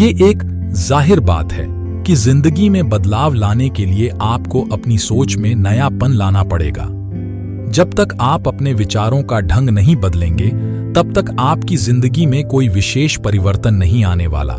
ये एक जाहिर बात है कि जिंदगी में बदलाव लाने के लिए आपको अपनी सोच में नयापन लाना पड़ेगा। जब तक आप अपने विचारों का ढंग नहीं बदलेंगे, तब तक आपकी जिंदगी में कोई विशेष परिवर्तन नहीं आने वाला।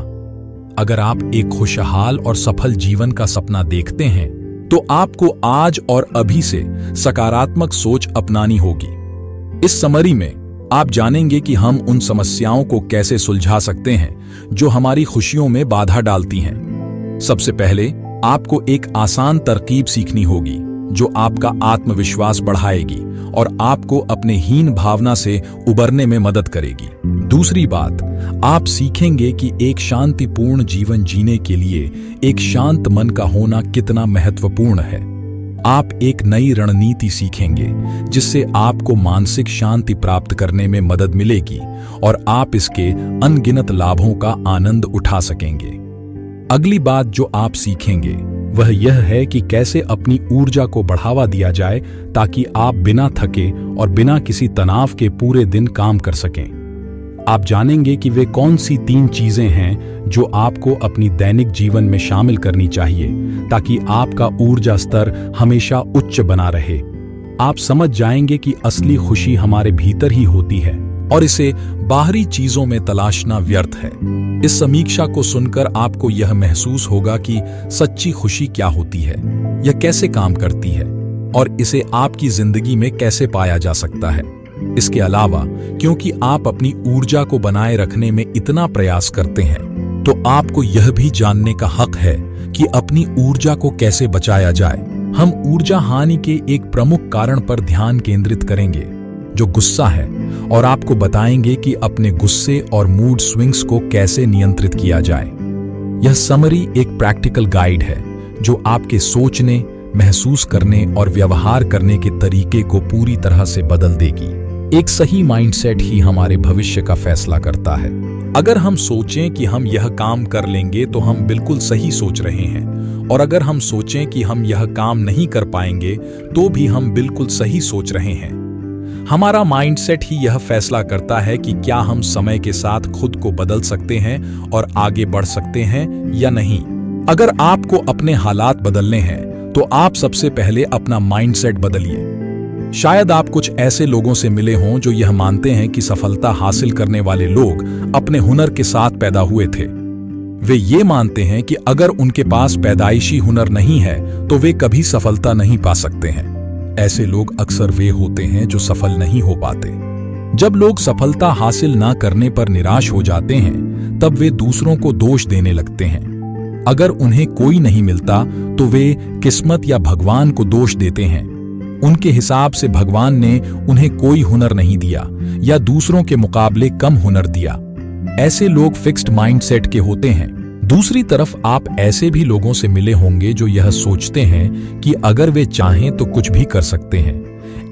अगर आप एक खुशहाल और सफल जीवन का सपना देखते हैं, तो आपको आज और अभी से सकारात्मक सोच अपनानी होगी। इस समरी में आप जानेंगे कि हम उन समस्याओं को कैसे सुलझा सकते हैं जो हमारी खुशियों में बाधा डालती हैं। सबसे पहले आपको एक आसान तरकीब सीखनी होगी जो आपका आत्मविश्वास बढ़ाएगी और आपको अपने हीन भावना से उबरने में मदद करेगी। दूसरी बात, आप सीखेंगे कि एक शांतिपूर्ण जीवन जीने के लिए एक शांत मन का होना कितना महत्वपूर्ण है। आप एक नई रणनीति सीखेंगे जिससे आपको मानसिक शांति प्राप्त करने में मदद मिलेगी और आप इसके अनगिनत लाभों का आनंद उठा सकेंगे। अगली बात जो आप सीखेंगे वह यह है कि कैसे अपनी ऊर्जा को बढ़ावा दिया जाए ताकि आप बिना थके और बिना किसी तनाव के पूरे दिन काम कर सकें। आप जानेंगे कि वे कौन सी 3 चीजें हैं जो आपको अपनी दैनिक जीवन में शामिल करनी चाहिए ताकि आपका ऊर्जा स्तर हमेशा उच्च बना रहे। आप समझ जाएंगे कि असली खुशी हमारे भीतर ही होती है और इसे बाहरी चीजों में तलाशना व्यर्थ है। इस समीक्षा को सुनकर आपको यह महसूस होगा कि सच्ची खुशी क्या होती है, यह कैसे काम करती है और इसे आपकी जिंदगी में कैसे पाया जा सकता है। इसके अलावा, क्योंकि आप अपनी ऊर्जा को बनाए रखने में इतना प्रयास करते हैं, तो आपको यह भी जानने का हक है कि अपनी ऊर्जा को कैसे बचाया जाए। हम ऊर्जा हानि के एक प्रमुख कारण पर ध्यान केंद्रित करेंगे, जो गुस्सा है, और आपको बताएंगे कि अपने गुस्से और मूड स्विंग्स को कैसे नियंत्रित किया जाए। यह समरी एक प्रैक्टिकल गाइड है जो आपके सोचने, महसूस करने और व्यवहार करने के तरीके को पूरी तरह से बदल देगी। एक सही माइंडसेट ही हमारे भविष्य का फैसला करता है। अगर हम सोचें कि हम यह काम कर लेंगे तो हम बिल्कुल सही सोच रहे हैं, और अगर हम सोचें कि हम यह काम नहीं कर पाएंगे तो भी हम बिल्कुल सही सोच रहे हैं। हमारा माइंडसेट ही यह फैसला करता है कि क्या हम समय के साथ खुद को बदल सकते हैं और आगे बढ़ सकते हैं या नहीं। अगर आपको अपने हालात बदलने हैं तो आप सबसे पहले अपना माइंडसेट बदलिए। शायद आप कुछ ऐसे लोगों से मिले हों जो यह मानते हैं कि सफलता हासिल करने वाले लोग अपने हुनर के साथ पैदा हुए थे। वे ये मानते हैं कि अगर उनके पास पैदाइशी हुनर नहीं है तो वे कभी सफलता नहीं पा सकते हैं। ऐसे लोग अक्सर वे होते हैं जो सफल नहीं हो पाते। जब लोग सफलता हासिल ना करने पर निराश हो जाते हैं, तब वे दूसरों को दोष देने लगते हैं। अगर उन्हें कोई नहीं मिलता तो वे किस्मत या भगवान को दोष देते हैं। उनके हिसाब से भगवान ने उन्हें कोई हुनर नहीं दिया या दूसरों के मुकाबले कम हुनर दिया। ऐसे लोग फिक्स्ड माइंडसेट के होते हैं। दूसरी तरफ आप ऐसे भी लोगों से मिले होंगे जो यह सोचते हैं कि अगर वे चाहें तो कुछ भी कर सकते हैं।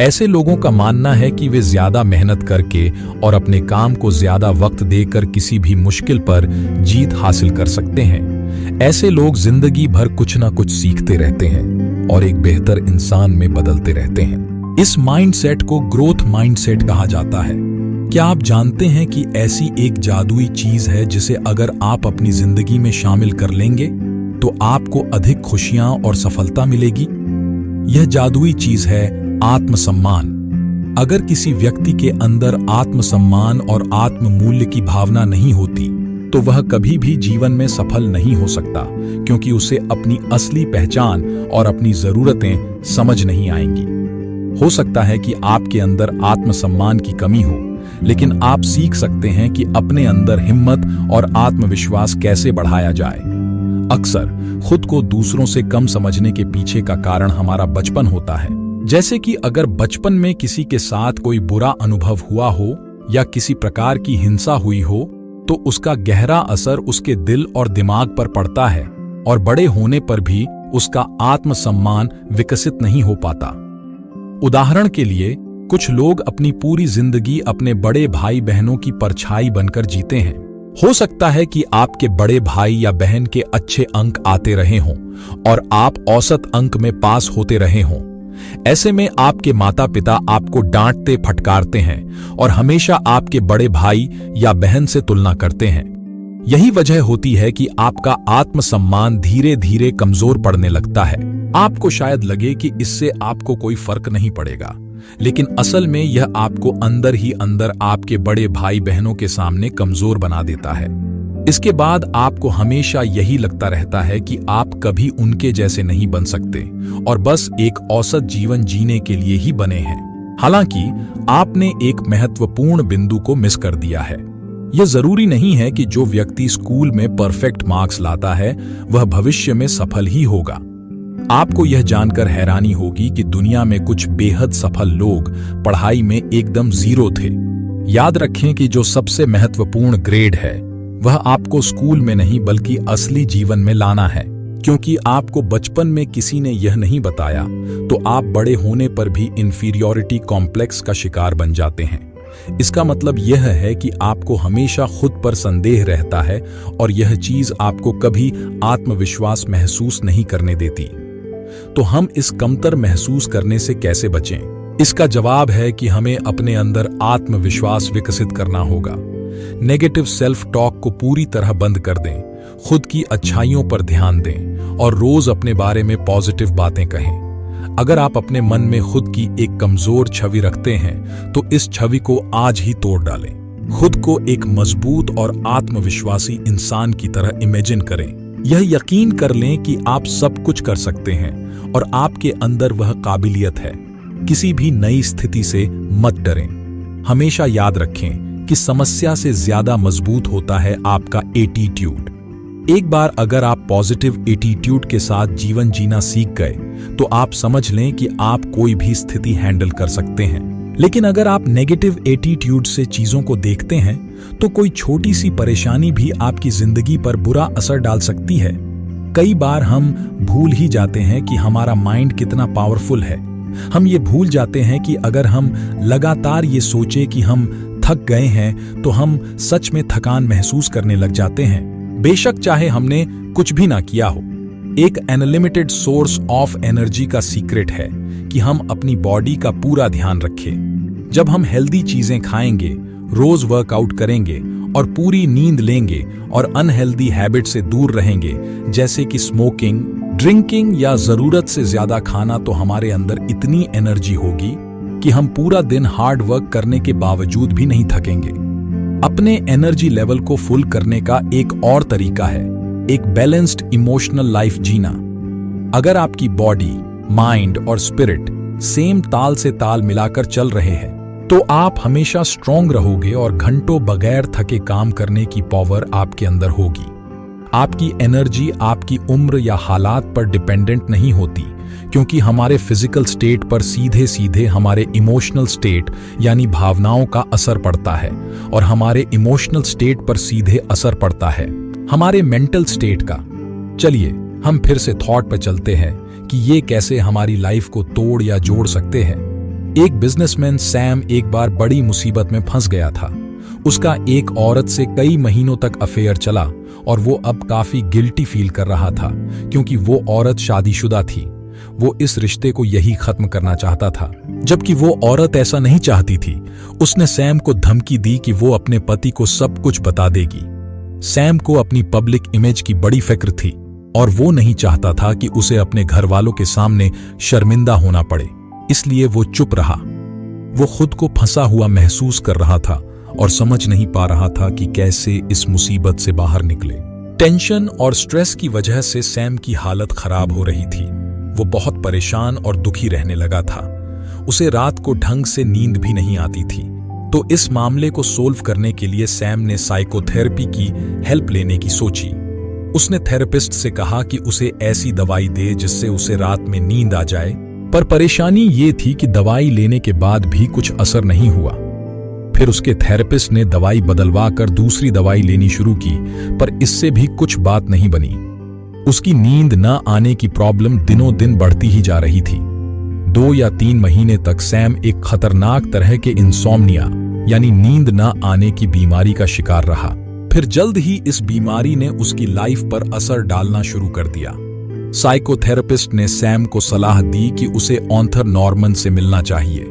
ऐसे लोगों का मानना है कि वे ज्यादा मेहनत करके और अपने काम को ज्यादा वक्त देकर किसी भी मुश्किल पर जीत हासिल कर सकते हैं। ऐसे लोग जिंदगी भर कुछ ना कुछ सीखते रहते हैं और एक बेहतर इंसान में बदलते रहते हैं। इस माइंडसेट को ग्रोथ माइंडसेट कहा जाता है। क्या आप जानते हैं कि ऐसी एक जादुई चीज है जिसे अगर आप अपनी जिंदगी में शामिल कर लेंगे तो आपको अधिक खुशियां और सफलता मिलेगी? यह जादुई चीज है आत्मसम्मान। अगर किसी व्यक्ति के अंदर आत्मसम्मान और आत्ममूल्य की भावना नहीं होती तो वह कभी भी जीवन में सफल नहीं हो सकता, क्योंकि उसे अपनी असली पहचान और अपनी जरूरतें समझ नहीं आएंगी। हो सकता है कि आपके अंदर आत्मसम्मान की कमी हो, लेकिन आप सीख सकते हैं कि अपने अंदर हिम्मत और आत्मविश्वास कैसे बढ़ाया जाए। अक्सर खुद को दूसरों से कम समझने के पीछे का कारण हमारा बचपन होता है। जैसे कि अगर बचपन में किसी के साथ कोई बुरा अनुभव हुआ हो या किसी प्रकार की हिंसा हुई हो, तो उसका गहरा असर उसके दिल और दिमाग पर पड़ता है और बड़े होने पर भी उसका आत्मसम्मान विकसित नहीं हो पाता। उदाहरण के लिए, कुछ लोग अपनी पूरी जिंदगी अपने बड़े भाई बहनों की परछाई बनकर जीते हैं। हो सकता है कि आपके बड़े भाई या बहन के अच्छे अंक आते रहे हों और आप औसत अंक में पास होते रहे हों। ऐसे में आपके माता पिता आपको डांटते फटकारते हैं और हमेशा आपके बड़े भाई या बहन से तुलना करते हैं। यही वजह होती है कि आपका आत्मसम्मान धीरे धीरे कमजोर पड़ने लगता है। आपको शायद लगे कि इससे आपको कोई फर्क नहीं पड़ेगा, लेकिन असल में यह आपको अंदर ही अंदर आपके बड़े भाई बहनों के सामने कमजोर बना देता है। इसके बाद आपको हमेशा यही लगता रहता है कि आप कभी उनके जैसे नहीं बन सकते और बस एक औसत जीवन जीने के लिए ही बने हैं। हालांकि आपने एक महत्वपूर्ण बिंदु को मिस कर दिया है। यह जरूरी नहीं है कि जो व्यक्ति स्कूल में परफेक्ट मार्क्स लाता है वह भविष्य में सफल ही होगा। आपको यह जानकर हैरानी होगी कि दुनिया में कुछ बेहद सफल लोग पढ़ाई में एकदम जीरो थे। याद रखें कि जो सबसे महत्वपूर्ण ग्रेड है वह आपको स्कूल में नहीं बल्कि असली जीवन में लाना है, क्योंकि आपको बचपन में किसी ने यह नहीं बताया तो आप बड़े होने पर भी इंफीरियॉरिटी कॉम्प्लेक्स का शिकार बन जाते हैं। इसका मतलब यह है कि आपको हमेशा खुद पर संदेह रहता है और यह चीज आपको कभी आत्मविश्वास महसूस नहीं करने देती। तो हम इस कमतर महसूस करने से कैसे बचें? इसका जवाब है कि हमें अपने अंदर आत्मविश्वास विकसित करना होगा। नेगेटिव सेल्फ टॉक को पूरी तरह बंद कर दें, खुद की अच्छाइयों पर ध्यान दें और रोज अपने बारे में पॉजिटिव बातें कहें। अगर आप अपने मन में खुद की एक कमजोर छवि रखते हैं तो इस छवि को आज ही तोड़ डालें। खुद को एक मजबूत और आत्मविश्वासी इंसान की तरह इमेजिन करें। यह यकीन कर लें कि आप सब कुछ कर सकते हैं और आपके अंदर वह काबिलियत है। किसी भी नई स्थिति से मत डरें। हमेशा याद रखें कि समस्या से ज्यादा मजबूत होता है आपका एटीट्यूड। एक बार अगर आप पॉजिटिव एटीट्यूड के साथ जीवन जीना सीख गए तो आप समझ लें कि आप कोई भी स्थिति हैंडल कर सकते हैं। लेकिन अगर आप नेगेटिव एटीट्यूड से चीजों को देखते हैं तो कोई छोटी सी परेशानी भी आपकी जिंदगी पर बुरा असर डाल सकती है। कई बार हम भूल ही जाते हैं कि हमारा माइंड कितना पावरफुल है। हम ये भूल जाते हैं कि अगर हम लगातार ये सोचे कि हम थक गए हैं तो हम सच में थकान महसूस करने लग जाते हैं, बेशक चाहे हमने कुछ भी ना किया हो। एक अनलिमिटेड सोर्स ऑफ एनर्जी का सीक्रेट है कि हम अपनी बॉडी का पूरा ध्यान रखें। जब हम हेल्दी चीजें खाएंगे, रोज वर्कआउट करेंगे और पूरी नींद लेंगे और अनहेल्दी हैबिट से दूर रहेंगे जैसे कि स्मोकिंग, ड्रिंकिंग या जरूरत से ज्यादा खाना, तो हमारे अंदर इतनी एनर्जी होगी कि हम पूरा दिन हार्ड वर्क करने के बावजूद भी नहीं थकेंगे। अपने एनर्जी लेवल को फुल करने का एक और तरीका है एक बैलेंस्ड इमोशनल लाइफ जीना। अगर आपकी बॉडी, माइंड और स्पिरिट सेम ताल से ताल मिलाकर चल रहे हैं तो आप हमेशा स्ट्रॉन्ग रहोगे और घंटों बगैर थके काम करने की पावर आपके अंदर होगी। आपकी एनर्जी आपकी उम्र या हालात पर डिपेंडेंट नहीं होती, क्योंकि हमारे फिजिकल स्टेट पर सीधे सीधे हमारे इमोशनल स्टेट यानी भावनाओं का असर पड़ता है और हमारे इमोशनल स्टेट पर सीधे असर पड़ता है हमारे मेंटल स्टेट का। चलिए हम फिर से थॉट पर चलते हैं कि ये कैसे हमारी लाइफ को तोड़ या जोड़ सकते हैं। एक बिजनेसमैन सैम एक बार बड़ी मुसीबत में फंस गया था। उसका एक औरत से कई महीनों तक अफेयर चला और वो अब काफी गिल्टी फील कर रहा था, क्योंकि वो औरत शादीशुदा थी। वो इस रिश्ते को यही खत्म करना चाहता था, जबकि वो औरत ऐसा नहीं चाहती थी। उसने सैम को धमकी दी कि वो अपने पति को सब कुछ बता देगी। सैम को अपनी पब्लिक इमेज की बड़ी फिक्र थी और वो नहीं चाहता था कि उसे अपने घर वालों के सामने शर्मिंदा होना पड़े, इसलिए वो चुप रहा। वो खुद को फंसा हुआ महसूस कर रहा था और समझ नहीं पा रहा था कि कैसे इस मुसीबत से बाहर निकले। टेंशन और स्ट्रेस की वजह से सैम की हालत खराब हो रही थी। वो बहुत परेशान और दुखी रहने लगा था। उसे रात को ढंग से नींद भी नहीं आती थी। तो इस मामले को सोल्व करने के लिए सैम ने साइकोथेरेपी की हेल्प लेने की सोची। उसने थेरेपिस्ट से कहा कि उसे ऐसी दवाई दे जिससे उसे रात में नींद आ जाए, पर परेशानी ये थी कि दवाई लेने के बाद भी कुछ असर नहीं हुआ। फिर उसके थेरेपिस्ट ने दवाई बदलवा कर दूसरी दवाई लेनी शुरू की, पर इससे भी कुछ बात नहीं बनी। उसकी नींद न आने की प्रॉब्लम दिनों दिन बढ़ती ही जा रही थी। 2 या 3 महीने तक सैम एक खतरनाक तरह के इंसोम्निया यानी नींद न आने की बीमारी का शिकार रहा। फिर जल्द ही इस बीमारी ने उसकी लाइफ पर असर डालना शुरू कर दिया। साइकोथेरेपिस्ट ने सैम को सलाह दी कि उसे ऑर्थर नॉर्मन से मिलना चाहिए।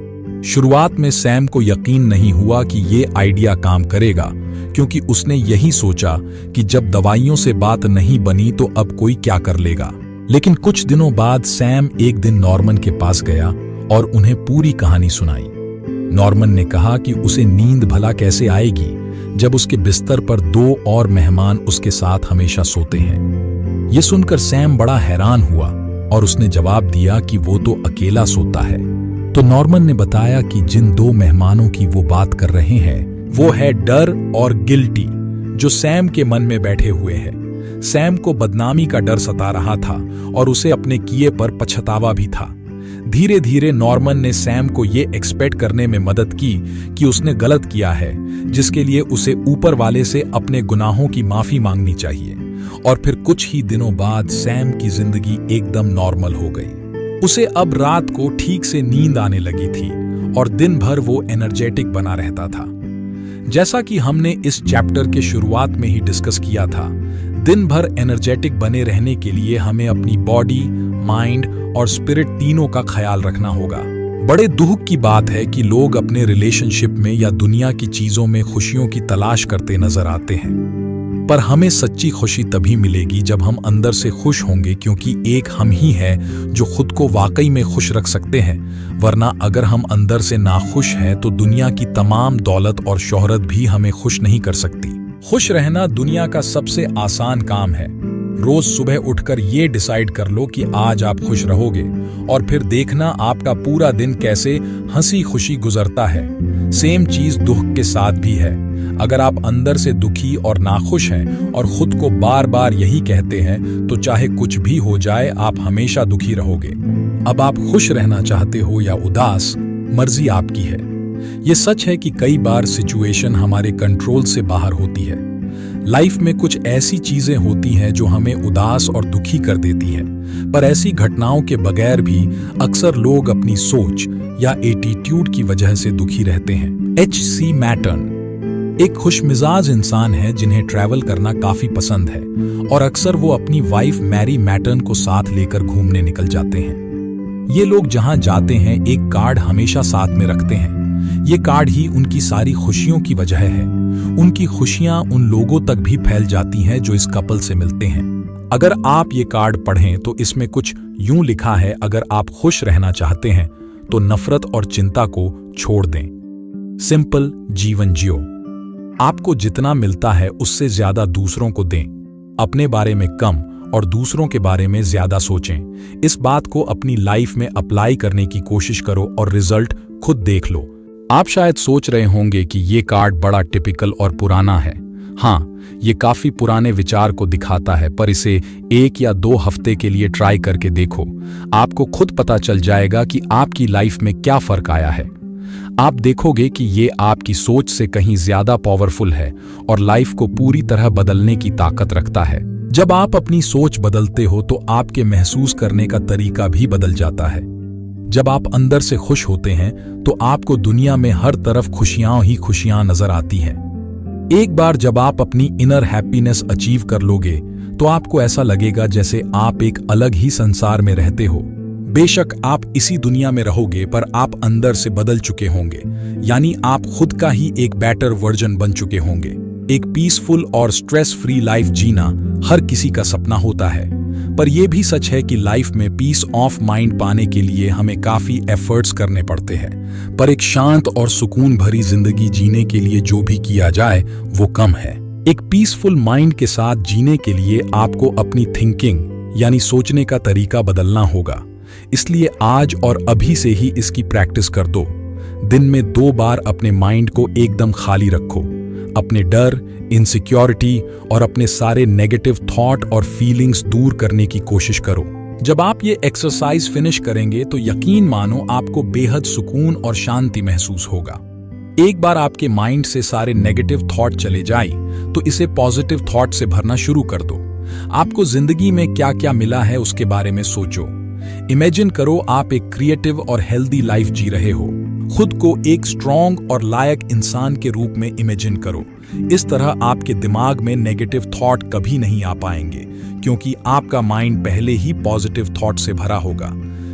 शुरुआत में सैम को यकीन नहीं हुआ कि ये आइडिया काम करेगा, क्योंकि उसने यही सोचा कि जब दवाइयों से बात नहीं बनी तो अब कोई क्या कर लेगा। लेकिन कुछ दिनों बाद सैम एक दिन नॉर्मन के पास गया और उन्हें पूरी कहानी सुनाई। नॉर्मन ने कहा कि उसे नींद भला कैसे आएगी जब उसके बिस्तर पर 2 और मेहमान उसके साथ हमेशा सोते हैं। ये सुनकर सैम बड़ा हैरान हुआ और उसने जवाब दिया कि वो तो अकेला सोता है। तो नॉर्मन ने बताया कि जिन 2 मेहमानों की वो बात कर रहे हैं वो है डर और गिल्टी, जो सैम के मन में बैठे हुए हैं। सैम को बदनामी का डर सता रहा था और उसे अपने किए पर पछतावा भी था। धीरे धीरे नॉर्मन ने सैम को ये एक्सपेक्ट करने में मदद की कि उसने गलत किया है, जिसके लिए उसे ऊपर वाले से अपने गुनाहों की माफी मांगनी चाहिए। और फिर कुछ ही दिनों बाद सैम की जिंदगी एकदम नॉर्मल हो गई। उसे अब रात को ठीक से नींद आने लगी थी और दिन भर वो एनर्जेटिक बना रहता था। जैसा कि हमने इस चैप्टर के शुरुआत में ही डिस्कस किया था, दिन भर एनर्जेटिक बने रहने के लिए हमें अपनी बॉडी, माइंड और स्पिरिट तीनों का ख्याल रखना होगा। बड़े दुख की बात है कि लोग अपने रिलेशनशिप में या दुनिया की चीजों में खुशियों की तलाश करते नजर आते हैं, पर हमें सच्ची खुशी तभी मिलेगी जब हम अंदर से खुश होंगे, क्योंकि एक हम ही है जो खुद को वाकई में खुश रख सकते हैं। वरना अगर हम अंदर से नाखुश हैं तो दुनिया की तमाम दौलत और शोहरत भी हमें खुश नहीं कर सकती। खुश रहना दुनिया का सबसे आसान काम है। रोज सुबह उठकर ये डिसाइड कर लो कि आज आप खुश रहोगे और फिर देखना आपका पूरा दिन कैसे हंसी खुशी गुजरता है। सेम चीज दुख के साथ भी है। अगर आप अंदर से दुखी और नाखुश हैं और खुद को बार बार यही कहते हैं तो चाहे कुछ भी हो जाए आप हमेशा दुखी रहोगे। अब आप खुश रहना चाहते हो या उदास, मर्जी आपकी है। ये सच है कि कई बार सिचुएशन हमारे कंट्रोल से बाहर होती है। लाइफ में कुछ ऐसी चीजें होती हैं जो हमें उदास और दुखी कर देती हैं, पर ऐसी घटनाओं के बगैर भी अक्सर लोग अपनी सोच या एटीट्यूड की वजह से दुखी रहते हैं। H.C. मैटन एक खुशमिजाज इंसान है जिन्हें ट्रैवल करना काफी पसंद है और अक्सर वो अपनी वाइफ मैरी मैटन को साथ लेकर घूमने निकल जाते हैं। ये लोग जहां जाते हैं एक कार्ड हमेशा साथ में रखते हैं। ये कार्ड ही उनकी सारी खुशियों की वजह है। उनकी खुशियां उन लोगों तक भी फैल जाती हैं जो इस कपल से मिलते हैं। अगर आप ये कार्ड पढ़ें तो इसमें कुछ यूं लिखा है, अगर आप खुश रहना चाहते हैं तो नफरत और चिंता को छोड़ दें। सिंपल जीवन जियो। आपको जितना मिलता है उससे ज्यादा दूसरों को दें। अपने बारे में कम और दूसरों के बारे में ज्यादा सोचें। इस बात को अपनी लाइफ में अप्लाई करने की कोशिश करो और रिजल्ट खुद देख लो। आप शायद सोच रहे होंगे कि ये कार्ड बड़ा टिपिकल और पुराना है। हाँ, ये काफी पुराने विचार को दिखाता है, पर इसे 1 या 2 हफ्ते के लिए ट्राई करके देखो। आपको खुद पता चल जाएगा कि आपकी लाइफ में क्या फर्क आया है। आप देखोगे कि ये आपकी सोच से कहीं ज्यादा पावरफुल है और लाइफ को पूरी तरह बदलने की ताकत रखता है। जब आप अपनी सोच बदलते हो तो आपके महसूस करने का तरीका भी बदल जाता है। जब आप अंदर से खुश होते हैं तो आपको दुनिया में हर तरफ खुशियां ही खुशियां नजर आती हैं। एक बार जब आप अपनी इनर हैप्पीनेस अचीव कर लोगे तो आपको ऐसा लगेगा जैसे आप एक अलग ही संसार में रहते हो। बेशक आप इसी दुनिया में रहोगे, पर आप अंदर से बदल चुके होंगे, यानी आप खुद का ही एक बेटर वर्जन बन चुके होंगे। एक पीसफुल और स्ट्रेस फ्री लाइफ जीना हर किसी का सपना होता है, पर यह भी सच है कि लाइफ में पीस ऑफ माइंड पाने के लिए हमें काफी एफर्ट्स करने पड़ते हैं। पर एक शांत और सुकून भरी जिंदगी जीने के लिए जो भी किया जाए वो कम है। एक पीसफुल माइंड के साथ जीने के लिए आपको अपनी थिंकिंग यानी सोचने का तरीका बदलना होगा। इसलिए आज और अभी से ही इसकी प्रैक्टिस कर दो। दिन में 2 बार अपने माइंड को एकदम खाली रखो। अपने डर, इनसिक्योरिटी और अपने सारे नेगेटिव थॉट और फीलिंग्स दूर करने की कोशिश करो। जब आप ये एक्सरसाइज फिनिश करेंगे तो यकीन मानो आपको बेहद सुकून और शांति महसूस होगा। एक बार आपके माइंड से सारे नेगेटिव थॉट चले जाए तो इसे पॉजिटिव थॉट से भरना शुरू कर दो। आपको जिंदगी में क्या क्या मिला है उसके बारे में सोचो। इमेजिन करो आप एक क्रिएटिव और हेल्दी लाइफ जी रहे हो। खुद को एक स्ट्रॉन्ग और लायक इंसान के रूप में इमेजिन करो। इस तरह आपके दिमाग में नेगेटिव थॉट कभी नहीं आ पाएंगे, क्योंकि आपका माइंड पहले ही पॉजिटिव थॉट से भरा होगा।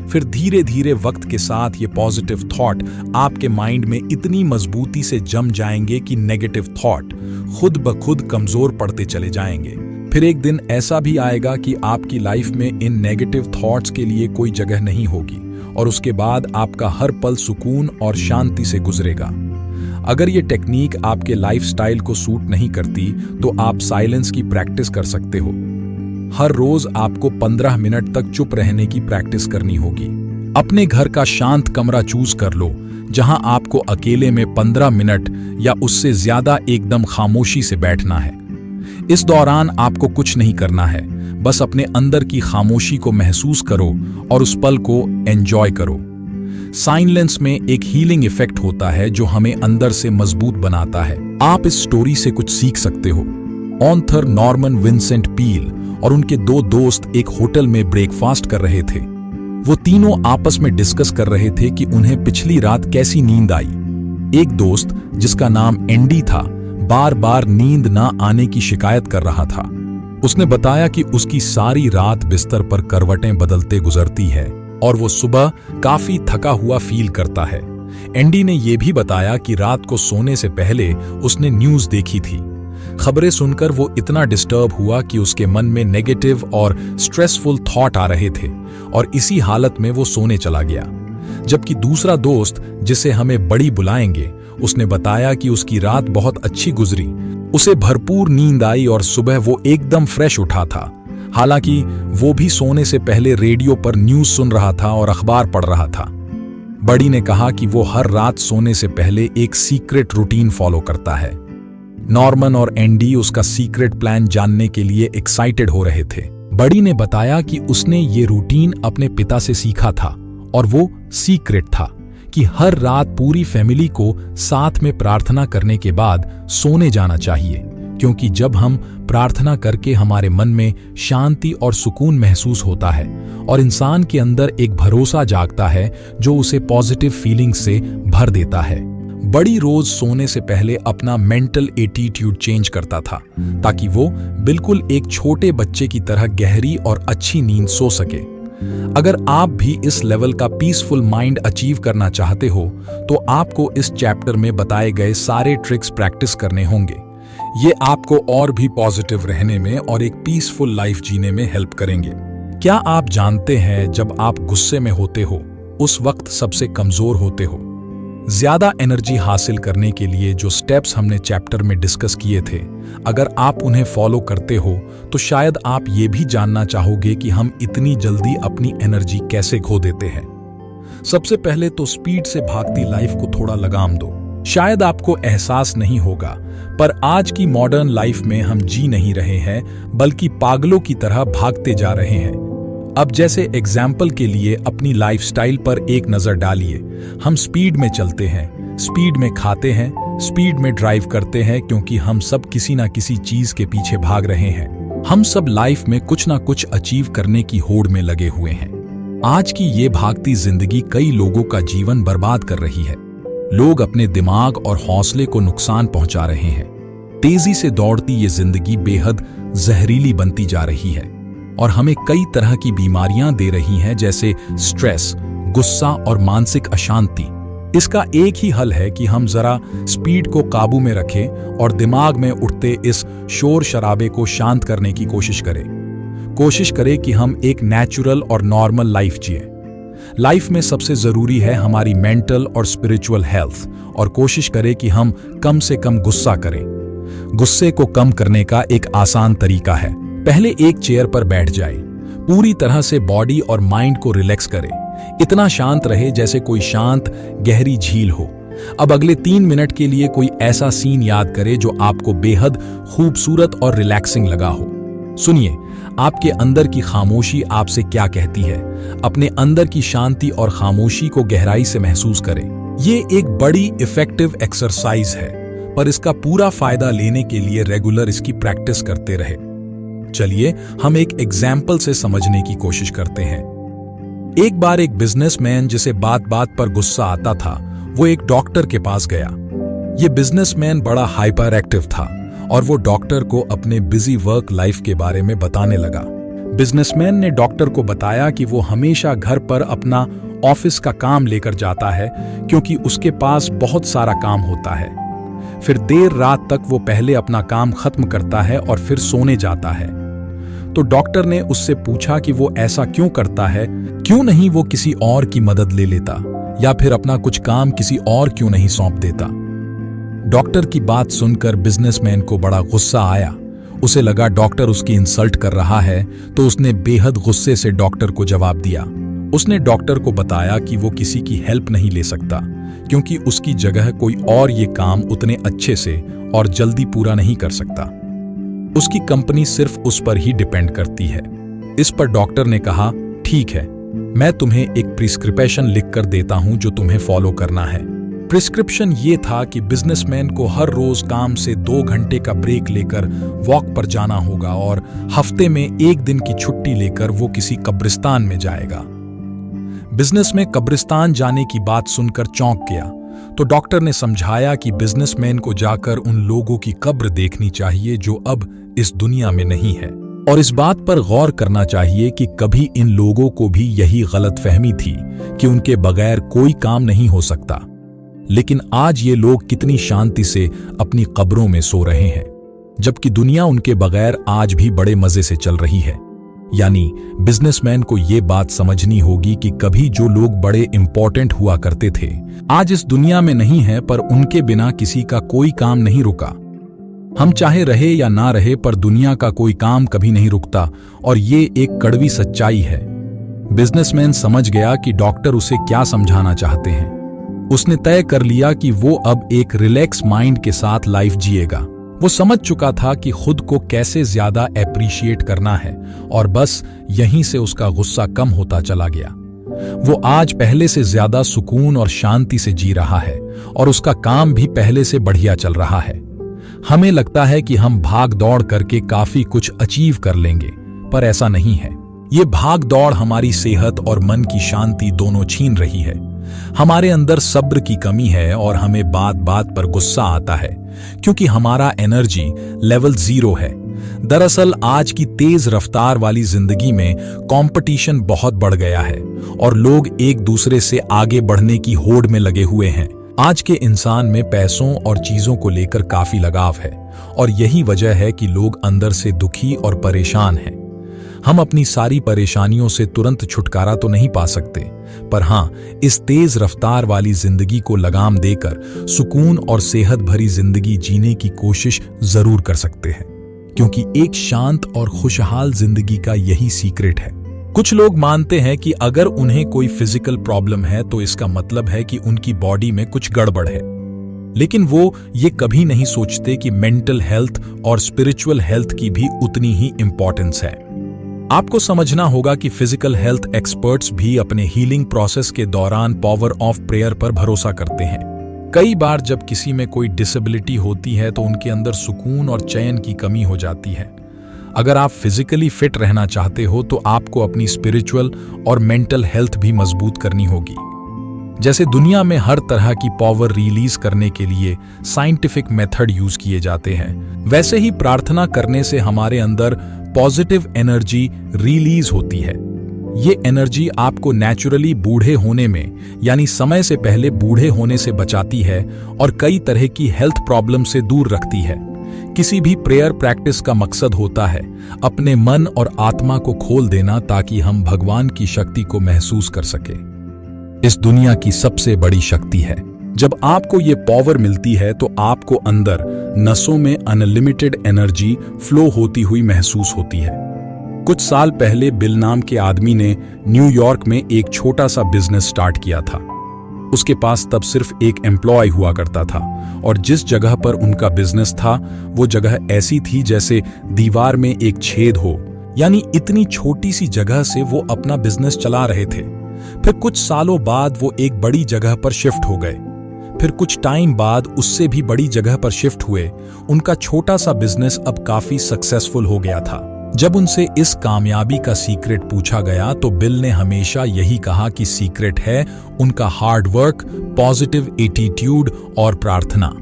फिर धीरे धीरे वक्त के साथ ये पॉजिटिव थॉट आपके माइंड में इतनी मजबूती से जम जाएंगे कि नेगेटिव थॉट खुद ब खुद कमजोर पड़ते चले जाएंगे। फिर एक दिन ऐसा भी आएगा कि आपकी लाइफ में इन नेगेटिव थॉट्स के लिए कोई जगह नहीं होगी और उसके बाद आपका हर पल सुकून और शांति से गुजरेगा। अगर ये टेक्निक आपके लाइफस्टाइल को सूट नहीं करती तो आप साइलेंस की प्रैक्टिस कर सकते हो। हर रोज आपको 15 मिनट तक चुप रहने की प्रैक्टिस करनी होगी। अपने घर का शांत कमरा चूज कर लो जहां आपको अकेले में 15 मिनट या उससे ज्यादा एकदम खामोशी से बैठना है। इस दौरान आपको कुछ नहीं करना है, बस अपने अंदर की खामोशी को महसूस करो और उस पल को एंजॉय करो। साइलेंस में एक हीलिंग इफेक्ट होता है जो हमें अंदर से मजबूत बनाता है। आप इस स्टोरी से कुछ सीख सकते हो। ऑथर नॉर्मन विंसेंट पील और उनके 2 दोस्त एक होटल में ब्रेकफास्ट कर रहे थे। वो तीनों आपस में डिस्कस कर रहे थे कि उन्हें पिछली रात कैसी नींद आई। एक दोस्त, जिसका नाम एंडी था, बार बार नींद ना आने की शिकायत कर रहा था। उसने बताया कि उसकी सारी रात बिस्तर पर करवटें बदलते गुजरती है और वो सुबह काफी थका हुआ फील करता है। एंडी ने यह भी बताया कि रात को सोने से पहले उसने न्यूज देखी थी। खबरें सुनकर वो इतना डिस्टर्ब हुआ कि उसके मन में नेगेटिव और स्ट्रेसफुल थॉट आ रहे थे और इसी हालत में वो सोने चला गया। जबकि दूसरा दोस्त, जिसे हमें बड़ी बुलाएंगे, उसने बताया कि उसकी रात बहुत अच्छी गुजरी। उसे भरपूर नींद आई और सुबह वो एकदम फ्रेश उठा था। हालांकि वो भी सोने से पहले रेडियो पर न्यूज सुन रहा था और अखबार पढ़ रहा था। बड़ी ने कहा कि वो हर रात सोने से पहले एक सीक्रेट रूटीन फॉलो करता है। नॉर्मन और एंडी उसका सीक्रेट प्लान जानने के लिए एक्साइटेड हो रहे थे। बड़ी ने बताया कि उसने ये रूटीन अपने पिता से सीखा था और वो सीक्रेट था कि हर रात पूरी फैमिली को साथ में प्रार्थना करने के बाद सोने जाना चाहिए, क्योंकि जब हम प्रार्थना करके हमारे मन में शांति और सुकून महसूस होता है और इंसान के अंदर एक भरोसा जागता है जो उसे पॉजिटिव फीलिंग से भर देता है। बड़ी रोज सोने से पहले अपना मेंटल एटीट्यूड चेंज करता था ताकि वो बिल्कुल एक छोटे बच्चे की तरह गहरी और अच्छी नींद सो सके। अगर आप भी इस लेवल का पीसफुल माइंड अचीव करना चाहते हो तो आपको इस चैप्टर में बताए गए सारे ट्रिक्स प्रैक्टिस करने होंगे। ये आपको और भी पॉजिटिव रहने में और एक पीसफुल लाइफ जीने में हेल्प करेंगे। क्या आप जानते हैं, जब आप गुस्से में होते हो उस वक्त सबसे कमजोर होते हो। ज्यादा एनर्जी हासिल करने के लिए जो स्टेप्स हमने चैप्टर में डिस्कस किए थे, अगर आप उन्हें फॉलो करते हो तो शायद आप ये भी जानना चाहोगे कि हम इतनी जल्दी अपनी एनर्जी कैसे खो देते हैं। सबसे पहले तो स्पीड से भागती लाइफ को थोड़ा लगाम दो। शायद आपको एहसास नहीं होगा, पर आज की मॉडर्न लाइफ में हम जी नहीं रहे हैं, बल्कि पागलों की तरह भागते जा रहे हैं। अब जैसे एग्जाम्पल के लिए अपनी लाइफस्टाइल पर एक नजर डालिए। हम स्पीड में चलते हैं, स्पीड में खाते हैं, स्पीड में ड्राइव करते हैं, क्योंकि हम सब किसी ना किसी चीज के पीछे भाग रहे हैं। हम सब लाइफ में कुछ ना कुछ अचीव करने की होड़ में लगे हुए हैं। आज की ये भागती जिंदगी कई लोगों का जीवन बर्बाद कर रही है। लोग अपने दिमाग और हौसले को नुकसान पहुंचा रहे हैं। तेजी से दौड़ती ये जिंदगी बेहद जहरीली बनती जा रही है और हमें कई तरह की बीमारियां दे रही हैं, जैसे स्ट्रेस, गुस्सा और मानसिक अशांति। इसका एक ही हल है कि हम जरा स्पीड को काबू में रखें और दिमाग में उठते इस शोर शराबे को शांत करने की कोशिश करें कि हम एक नेचुरल और नॉर्मल लाइफ जिए। लाइफ में सबसे जरूरी है हमारी मेंटल और स्पिरिचुअल हेल्थ, और कोशिश करें कि हम कम से कम गुस्सा करें। गुस्से को कम करने का एक आसान तरीका है। पहले एक चेयर पर बैठ जाए, पूरी तरह से बॉडी और माइंड को रिलैक्स करें, इतना शांत रहे जैसे कोई शांत गहरी झील हो। अब अगले 3 मिनट के लिए कोई ऐसा सीन याद करें जो आपको बेहद खूबसूरत और रिलैक्सिंग लगा हो। सुनिए, आपके अंदर की खामोशी आपसे क्या कहती है। अपने अंदर की शांति और खामोशी को गहराई से महसूस करें। ये एक बड़ी इफेक्टिव एक्सरसाइज है, पर इसका पूरा फायदा लेने के लिए रेगुलर इसकी प्रैक्टिस करते रहे। चलिए हम एक एग्जाम्पल से समझने की कोशिश करते हैं। एक बार एक बिजनेसमैन, जिसे बात बात पर गुस्सा आता था, वो एक डॉक्टर के पास गया। ये बिजनेसमैन बड़ा हाइपर एक्टिव था और वो डॉक्टर को अपने बिजी वर्क लाइफ के बारे में बताने लगा। बिजनेसमैन ने डॉक्टर को बताया कि वो हमेशा घर पर अपना ऑफिस का काम लेकर जाता है क्योंकि उसके पास बहुत सारा काम होता है। फिर देर रात तक वो पहले अपना काम खत्म करता है और फिर सोने जाता है। तो डॉक्टर ने उससे पूछा कि वो ऐसा क्यों करता है, क्यों नहीं वो किसी और की मदद ले लेता या फिर अपना कुछ काम किसी और क्यों नहीं सौंप देता। डॉक्टर की बात सुनकर बिजनेसमैन को बड़ा गुस्सा आया। उसे लगा डॉक्टर उसकी इंसल्ट कर रहा है, तो उसने बेहद गुस्से से डॉक्टर को जवाब दिया। उसने डॉक्टर को बताया कि वो किसी की हेल्प नहीं ले सकता क्योंकि उसकी जगह कोई और ये काम उतने अच्छे से और जल्दी पूरा नहीं कर सकता। उसकी कंपनी सिर्फ उस पर ही डिपेंड करती है। इस पर डॉक्टर ने कहा, ठीक है, मैं तुम्हें एक प्रिस्क्रिप्शन लिख कर देता हूं जो तुम्हें फॉलो करना है। प्रिस्क्रिप्शन ये था कि बिजनेसमैन को हर रोज काम से 2 घंटे का ब्रेक लेकर वॉक पर जाना होगा और हफ्ते में 1 दिन की छुट्टी लेकर वो किसी कब्रिस्तान में जाएगा। बिजनेस में कब्रिस्तान जाने की बात सुनकर चौंक गया, तो डॉक्टर ने समझाया कि बिजनेसमैन को जाकर उन लोगों की कब्र देखनी चाहिए जो अब इस दुनिया में नहीं है, और इस बात पर गौर करना चाहिए कि कभी इन लोगों को भी यही गलतफहमी थी कि उनके बगैर कोई काम नहीं हो सकता। लेकिन आज ये लोग कितनी शांति से अपनी कब्रों में सो रहे हैं, जबकि दुनिया उनके बगैर आज भी बड़े मजे से चल रही है। यानी बिजनेसमैन को ये बात समझनी होगी कि कभी जो लोग बड़े इंपॉर्टेंट हुआ करते थे आज इस दुनिया में नहीं है, पर उनके बिना किसी का कोई काम नहीं रुका। हम चाहे रहे या ना रहे, पर दुनिया का कोई काम कभी नहीं रुकता, और ये एक कड़वी सच्चाई है। बिजनेसमैन समझ गया कि डॉक्टर उसे क्या समझाना चाहते हैं। उसने तय कर लिया कि वो अब एक रिलैक्स माइंड के साथ लाइफ जिएगा। वो समझ चुका था कि खुद को कैसे ज्यादा एप्रिशिएट करना है, और बस यहीं से उसका गुस्सा कम होता चला गया। वो आज पहले से ज्यादा सुकून और शांति से जी रहा है, और उसका काम भी पहले से बढ़िया चल रहा है। हमें लगता है कि हम भाग दौड़ करके काफी कुछ अचीव कर लेंगे, पर ऐसा नहीं है। ये भाग दौड़ हमारी सेहत और मन की शांति दोनों छीन रही है। हमारे अंदर सब्र की कमी है और हमें बात बात पर गुस्सा आता है क्योंकि हमारा एनर्जी लेवल 0 है। दरअसल आज की तेज रफ्तार वाली जिंदगी में कंपटीशन बहुत बढ़ गया है और लोग एक दूसरे से आगे बढ़ने की होड़ में लगे हुए हैं। आज के इंसान में पैसों और चीजों को लेकर काफी लगाव है, और यही वजह है कि लोग अंदर से दुखी और परेशान हैं। हम अपनी सारी परेशानियों से तुरंत छुटकारा तो नहीं पा सकते, पर हां, इस तेज रफ्तार वाली जिंदगी को लगाम देकर सुकून और सेहत भरी जिंदगी जीने की कोशिश जरूर कर सकते हैं, क्योंकि एक शांत और खुशहाल जिंदगी का यही सीक्रेट है। कुछ लोग मानते हैं कि अगर उन्हें कोई फिजिकल प्रॉब्लम है तो इसका मतलब है कि उनकी बॉडी में कुछ गड़बड़ है, लेकिन वो ये कभी नहीं सोचते कि मेंटल हेल्थ और स्पिरिचुअल हेल्थ की भी उतनी ही इंपॉर्टेंस है। आपको समझना होगा कि फिजिकल हेल्थ एक्सपर्ट्स भी अपने हीलिंग प्रोसेस के दौरान पावर ऑफ प्रेयर पर भरोसा करते हैं। कई बार जब किसी में कोई डिसेबिलिटी होती है तो उनके अंदर सुकून और चैन की कमी हो जाती है। अगर आप फिजिकली फिट रहना चाहते हो तो आपको अपनी स्पिरिचुअल और मेंटल हेल्थ भी मजबूत करनी होगी। जैसे दुनिया में हर तरह की पावर रिलीज करने के लिए साइंटिफिक मेथड यूज किए जाते हैं, वैसे ही प्रार्थना करने से हमारे अंदर पॉजिटिव एनर्जी रिलीज होती है। ये एनर्जी आपको नेचुरली बूढ़े होने में, यानी समय से पहले बूढ़े होने से बचाती है और कई तरह की हेल्थ प्रॉब्लम से दूर रखती है। किसी भी प्रेयर प्रैक्टिस का मकसद होता है अपने मन और आत्मा को खोल देना, ताकि हम भगवान की शक्ति को महसूस कर सके। इस दुनिया की सबसे बड़ी शक्ति है। जब आपको ये पावर मिलती है तो आपको अंदर नसों में अनलिमिटेड एनर्जी फ्लो होती हुई महसूस होती है। कुछ साल पहले बिल नाम के आदमी ने न्यूयॉर्क में एक छोटा सा बिजनेस स्टार्ट किया था। उसके पास तब सिर्फ एक एम्प्लॉय हुआ करता था, और जिस जगह पर उनका बिजनेस था वो जगह ऐसी थी जैसे दीवार में एक छेद हो, यानी इतनी छोटी सी जगह से वो अपना बिजनेस चला रहे थे। फिर कुछ सालों बाद वो एक बड़ी जगह पर शिफ्ट हो गए। फिर कुछ टाइम बाद उससे भी बड़ी जगह पर शिफ्ट हुए। उनका छोटा सा बिजनेस अब काफी सक्सेसफुल हो गया था। जब उनसे इस कामयाबी का सीक्रेट पूछा गया तो बिल ने हमेशा यही कहा कि सीक्रेट है उनका हार्ड वर्क, पॉजिटिव एटीट्यूड और प्रार्थना।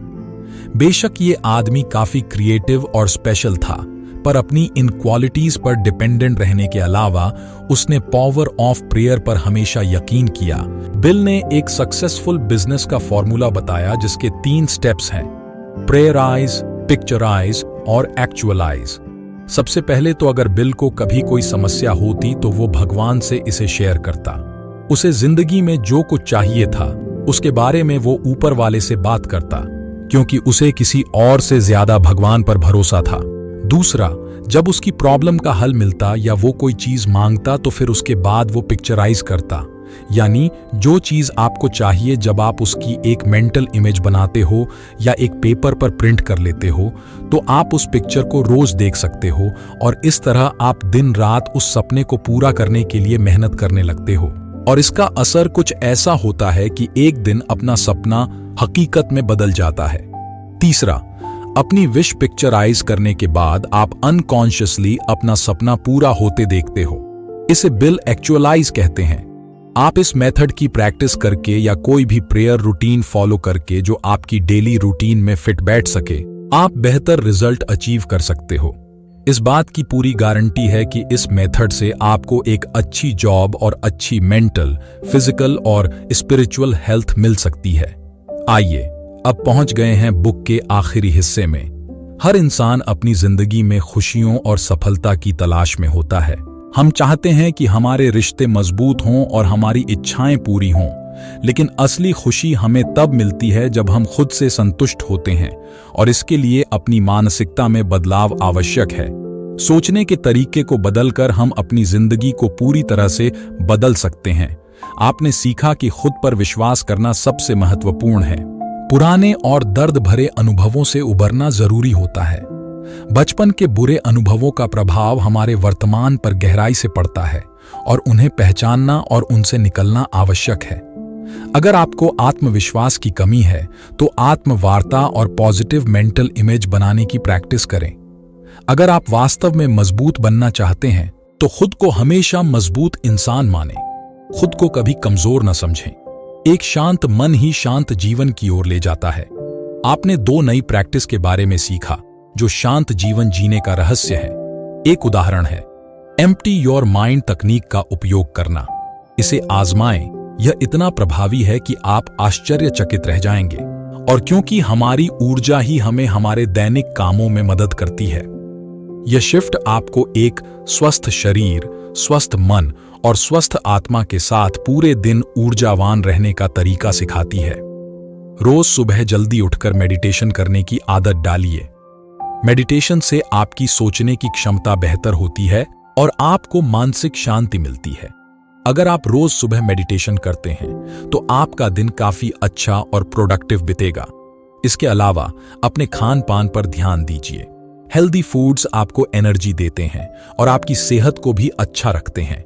बेशक ये आदमी काफी क्रिएटिव और स्पेशल था, पर अपनी इन क्वालिटीज पर डिपेंडेंट रहने के अलावा उसने पावर ऑफ प्रेयर पर हमेशा यकीन किया। बिल ने एक सक्सेसफुल बिजनेस का फॉर्मूला बताया जिसके 3 स्टेप्स हैं: प्रेयराइज, पिक्चराइज और एक्चुअलाइज। सबसे पहले तो अगर बिल को कभी कोई समस्या होती तो वो भगवान से इसे शेयर करता। उसे जिंदगी में जो कुछ चाहिए था उसके बारे में वो ऊपर वाले से बात करता, क्योंकि उसे किसी और से ज्यादा भगवान पर भरोसा था। दूसरा, जब उसकी प्रॉब्लम का हल मिलता या वो कोई चीज मांगता तो फिर उसके बाद वो पिक्चराइज करता, यानी जो चीज आपको चाहिए जब आप उसकी एक मेंटल इमेज बनाते हो या एक पेपर पर प्रिंट कर लेते हो तो आप उस पिक्चर को रोज देख सकते हो और इस तरह आप दिन रात उस सपने को पूरा करने के लिए मेहनत करने लगते हो। और इसका असर कुछ ऐसा होता है कि एक दिन अपना सपना हकीकत में बदल जाता है। तीसरा, अपनी विश पिक्चराइज करने के बाद आप अनकॉन्शियसली अपना सपना पूरा होते देखते हो। इसे बिल एक्चुअलाइज कहते हैं। आप इस मेथड की प्रैक्टिस करके या कोई भी प्रेयर रूटीन फॉलो करके जो आपकी डेली रूटीन में फिट बैठ सके, आप बेहतर रिजल्ट अचीव कर सकते हो। इस बात की पूरी गारंटी है कि इस मेथड से आपको एक अच्छी जॉब और अच्छी मेंटल, फिजिकल और स्पिरिचुअल हेल्थ मिल सकती है। आइए अब पहुंच गए हैं बुक के आखिरी हिस्से में। हर इंसान अपनी जिंदगी में खुशियों और सफलता की तलाश में होता है। हम चाहते हैं कि हमारे रिश्ते मजबूत हों और हमारी इच्छाएं पूरी हों, लेकिन असली खुशी हमें तब मिलती है जब हम खुद से संतुष्ट होते हैं और इसके लिए अपनी मानसिकता में बदलाव आवश्यक है। सोचने के तरीके को बदलकर हम अपनी जिंदगी को पूरी तरह से बदल सकते हैं। आपने सीखा कि खुद पर विश्वास करना सबसे महत्वपूर्ण है। पुराने और दर्द भरे अनुभवों से उबरना जरूरी होता है। बचपन के बुरे अनुभवों का प्रभाव हमारे वर्तमान पर गहराई से पड़ता है और उन्हें पहचानना और उनसे निकलना आवश्यक है। अगर आपको आत्मविश्वास की कमी है तो आत्मवार्ता और पॉजिटिव मेंटल इमेज बनाने की प्रैक्टिस करें। अगर आप वास्तव में मजबूत बनना चाहते हैं तो खुद को हमेशा मजबूत इंसान मानें, खुद को कभी कमजोर न समझें। एक शांत मन ही शांत जीवन की ओर ले जाता है। आपने 2 नई प्रैक्टिस के बारे में सीखा जो शांत जीवन जीने का रहस्य है। एक उदाहरण है एम्प्टी योर माइंड तकनीक का उपयोग करना। इसे आजमाएं, यह इतना प्रभावी है कि आप आश्चर्यचकित रह जाएंगे। और क्योंकि हमारी ऊर्जा ही हमें हमारे दैनिक कामों में मदद करती है, यह शिफ्ट आपको एक स्वस्थ शरीर, स्वस्थ मन और स्वस्थ आत्मा के साथ पूरे दिन ऊर्जावान रहने का तरीका सिखाती है। रोज सुबह जल्दी उठकर मेडिटेशन करने की आदत डालिए। मेडिटेशन से आपकी सोचने की क्षमता बेहतर होती है और आपको मानसिक शांति मिलती है। अगर आप रोज सुबह मेडिटेशन करते हैं तो आपका दिन काफी अच्छा और प्रोडक्टिव बीतेगा। इसके अलावा अपने खान पान पर ध्यान दीजिए। हेल्दी फूड्स आपको एनर्जी देते हैं और आपकी सेहत को भी अच्छा रखते हैं।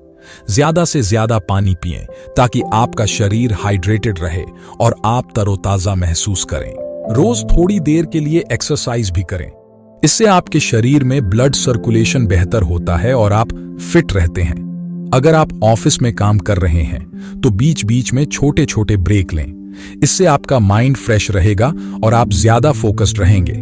ज्यादा से ज्यादा पानी पिएं ताकि आपका शरीर हाइड्रेटेड रहे और आप तरोताजा महसूस करें। रोज थोड़ी देर के लिए एक्सरसाइज भी करें। इससे आपके शरीर में ब्लड सर्कुलेशन बेहतर होता है और आप फिट रहते हैं। अगर आप ऑफिस में काम कर रहे हैं तो बीच बीच में छोटे छोटे ब्रेक लें। इससे आपका माइंड फ्रेश रहेगा और आप ज्यादा फोकस्ड रहेंगे।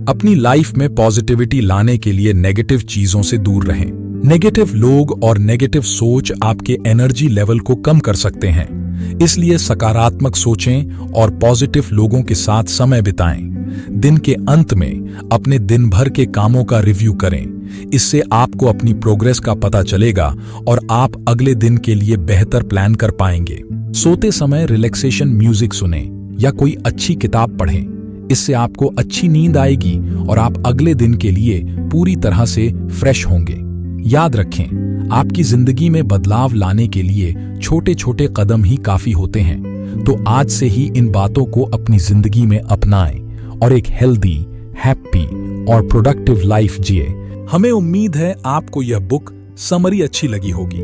अपनी लाइफ में पॉजिटिविटी लाने के लिए नेगेटिव चीजों से दूर रहें। नेगेटिव लोग और नेगेटिव सोच आपके एनर्जी लेवल को कम कर सकते हैं। इसलिए सकारात्मक सोचें और पॉजिटिव लोगों के साथ समय बिताएं। दिन के अंत में अपने दिन भर के कामों का रिव्यू करें। इससे आपको अपनी प्रोग्रेस का पता चलेगा और आप अगले दिन के लिए बेहतर प्लान कर पाएंगे। सोते समय रिलैक्सेशन म्यूजिक सुनें या कोई अच्छी किताब पढ़ें। इससे आपको अच्छी नींद आएगी और आप अगले दिन के लिए पूरी तरह से फ्रेश होंगे। याद रखें, आपकी जिंदगी में बदलाव लाने के लिए छोटे छोटे कदम ही काफी होते हैं। तो आज से ही इन बातों को अपनी जिंदगी में अपनाएं और एक हेल्दी, हैप्पी और प्रोडक्टिव लाइफ जिए। हमें उम्मीद है आपको यह बुक समरी अच्छी लगी होगी।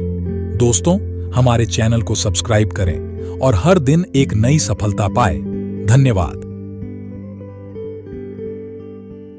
दोस्तों, हमारे चैनल को सब्सक्राइब करें और हर दिन एक नई सफलता पाएं। धन्यवाद।